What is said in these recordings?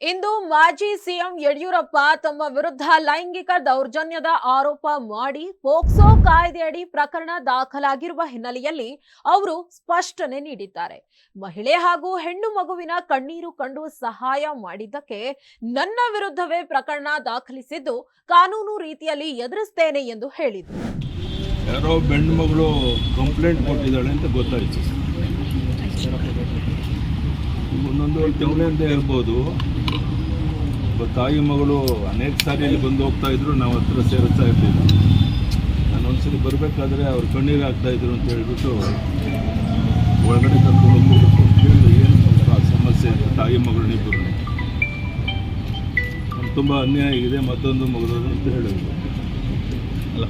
ಇಂದು ಮಾಜಿ ಸಿಎಂ ಯಡಿಯೂರಪ್ಪ ತಮ್ಮ ವಿರುದ್ಧ ಲೈಂಗಿಕ ದೌರ್ಜನ್ಯದ ಆರೋಪ ಮಾಡಿ ಪೋಕ್ಸೋ ಕಾಯ್ದೆಯಡಿ ಪ್ರಕರಣ ದಾಖಲಾಗಿರುವ ಹಿನ್ನೆಲೆಯಲ್ಲಿ ಅವರು ಸ್ಪಷ್ಟನೆ ನೀಡಿದ್ದಾರೆ. ಮಹಿಳೆ ಹಾಗೂ ಹೆಣ್ಣು ಮಗುವಿನ ಕಣ್ಣೀರು ಕಂಡು ಸಹಾಯ ಮಾಡಿದ್ದಕ್ಕೆ ನನ್ನ ವಿರುದ್ಧವೇ ಪ್ರಕರಣ ದಾಖಲಿಸಿದ್ದು ಕಾನೂನು ರೀತಿಯಲ್ಲಿ ಎದುರಿಸುತ್ತೇನೆ ಎಂದು ಹೇಳಿದರು. ಯಾರೋ ಹೆಣ್ಣು ಮಗಳು ಕಂಪ್ಲೇಂಟ್ ಕೊಟ್ಟಿದ್ದಾಳೆ ಅಂತ ಗೊತ್ತಾಯಿತು. ಒಂದೊಂದು ತಿಂಗಳಿಂದ ಇರ್ಬೋದು. ತಾಯಿ ಮಗಳು ಅನೇಕ ಸಾರಿ ಇಲ್ಲಿ ಬಂದು ಹೋಗ್ತಾ ಇದ್ರು, ನಾವು ಹತ್ರ ಸೇರಿಸ್ತಾ ಇರ್ತೀವಿ. ನಾನು ಒಂದ್ಸರಿ ಬರಬೇಕಾದ್ರೆ ಅವ್ರು ಕಣ್ಣೀರು ಆಗ್ತಾಯಿದ್ರು ಅಂತ ಹೇಳ್ಬಿಟ್ಟು ಒಳಗಡೆ ಕರ್ಕೊಂಡು ಹೋಗ್ಬಿಟ್ಟು ಏನು ಸ್ವಲ್ಪ ಸಮಸ್ಯೆ ಅಂತ ತಾಯಿ ಮಗಳನ್ನಿಬ್ಬರು ತುಂಬ ಅನ್ಯಾಯ ಆಗಿದೆ, ಮತ್ತೊಂದು ಮಗಳು ಅಂತ ಹೇಳಿದ್ರು. ಅಲ್ಲ,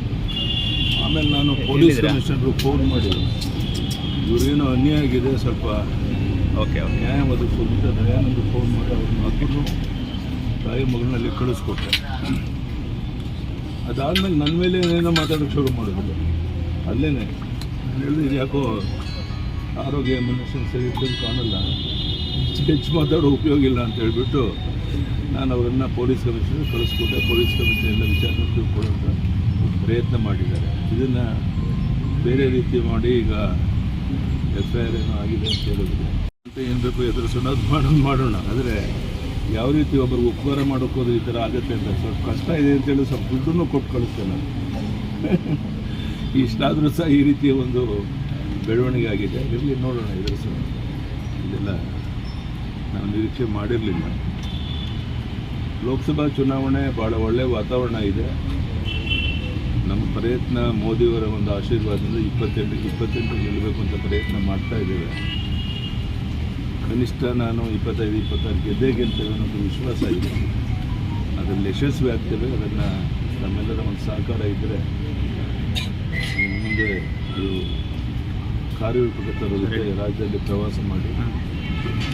ಆಮೇಲೆ ನಾನು ಪೊಲೀಸ್ ಕಮಿಷನರ್ಗೆ ಫೋನ್ ಮಾಡಿದ್ರು, ಇವ್ರಿಗೇನೋ ಅನ್ಯಾಯ ಆಗಿದೆ, ಸ್ವಲ್ಪ ನ್ಯಾಯ ಒದಗಿಸೋದು ದಯಾನಂದ ಫೋನ್ ಮಾಡಿ ಅವ್ರನ್ನ ಹಾಕಿದ್ರು. ತಾಯಿ ಮಗಳನ್ನಲ್ಲಿ ಕಳಿಸ್ಕೊಟ್ಟೆ. ಅದಾದಮೇಲೆ ನನ್ನ ಮೇಲೆ ಏನೇನೋ ಮಾತಾಡೋಕ್ಕೆ ಶುರು ಮಾಡಿದ್ರು. ಅಲ್ಲೇ ಹೇಳಿದ್ರು, ಇದು ಯಾಕೋ ಆರೋಗ್ಯ ಮನುಷ್ಯನ ಸರಿ ಇದ್ದಂಗೆ ಕಾಣಲ್ಲ, ಹೆಚ್ಚು ಮಾತಾಡೋ ಉಪಯೋಗ ಇಲ್ಲ ಅಂತ ಹೇಳ್ಬಿಟ್ಟು ನಾನು ಅವರನ್ನು ಪೊಲೀಸ್ ಕಮಿಷನರ್ ಕಳಿಸ್ಕೊಟ್ಟೆ. ಪೊಲೀಸ್ ಕಮಿಷನರ್ ಎಲ್ಲ ವಿಚಾರಣೆ ತಿಳ್ಕೊಳ್ಳೋಂಥ ಪ್ರಯತ್ನ ಮಾಡಿದ್ದಾರೆ. ಇದನ್ನು ಬೇರೆ ರೀತಿ ಮಾಡಿ ಈಗ FIR ಏನೋ ಆಗಿದೆ ಅಂತ ಹೇಳಿದ್ರು. ಏನು ಬೇಕು ಎದುರಿಸೋಣ, ಅದು ಮಾಡೋಣ. ಆದರೆ ಯಾವ ರೀತಿ ಒಬ್ಬರು ಉಪಕಾರ ಮಾಡೋಕ್ಕೋದು ಈ ಥರ ಆಗುತ್ತೆ ಅಂತ ಸ್ವಲ್ಪ ಕಷ್ಟ ಇದೆ ಅಂತೇಳಿ ಸ್ವಲ್ಪ ದುಡ್ಡನ್ನು ಕೊಟ್ಟು ಕಳಿಸ್ತೇನೆ ನಾನು. ಇಷ್ಟಾದರೂ ಸಹ ಈ ರೀತಿಯ ಒಂದು ಬೆಳವಣಿಗೆ ಆಗಿದೆ. ಇರಲಿ, ನೋಡೋಣ, ಎದುರಿಸೋಣ. ಇದೆಲ್ಲ ನಾವು ನಿರೀಕ್ಷೆ ಮಾಡಿರಲಿಲ್ಲ. ಲೋಕಸಭಾ ಚುನಾವಣೆ ಭಾಳ ಒಳ್ಳೆಯ ವಾತಾವರಣ ಇದೆ. ನಮ್ಮ ಪ್ರಯತ್ನ ಮೋದಿಯವರ ಒಂದು ಆಶೀರ್ವಾದದಿಂದ 28 ಗೆಲ್ಲಬೇಕು ಅಂತ ಪ್ರಯತ್ನ ಮಾಡ್ತಾ ಇದ್ದೇವೆ. ಕನಿಷ್ಠ ನಾನು 25-26 ಗೆದ್ದೇ ಗೆಲ್ತೇವೆ ಅನ್ನೋದು ವಿಶ್ವಾಸ ಇದೆ. ಅದರಲ್ಲಿ ಯಶಸ್ವಿ ಆಗ್ತೇವೆ. ಅದನ್ನು ನಮ್ಮೆಲ್ಲರ ಒಂದು ಸಹಕಾರ ಇದ್ದರೆ ಮುಂದೆ ಇದು ಕಾರ್ಯರೂಪಕ್ಕೆ ತರೋದಕ್ಕೆ ರಾಜ್ಯದಲ್ಲಿ ಪ್ರವಾಸ ಮಾಡಿ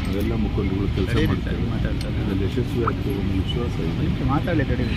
ಅವೆಲ್ಲ ಮುಖಂಡರುಗಳು ಕೆಲಸ ಮಾಡ್ತೇವೆ. ಅದರಲ್ಲಿ ಯಶಸ್ವಿ ಆಗ್ತೇವೆ ಅನ್ನೋ ವಿಶ್ವಾಸ ಇದೆ.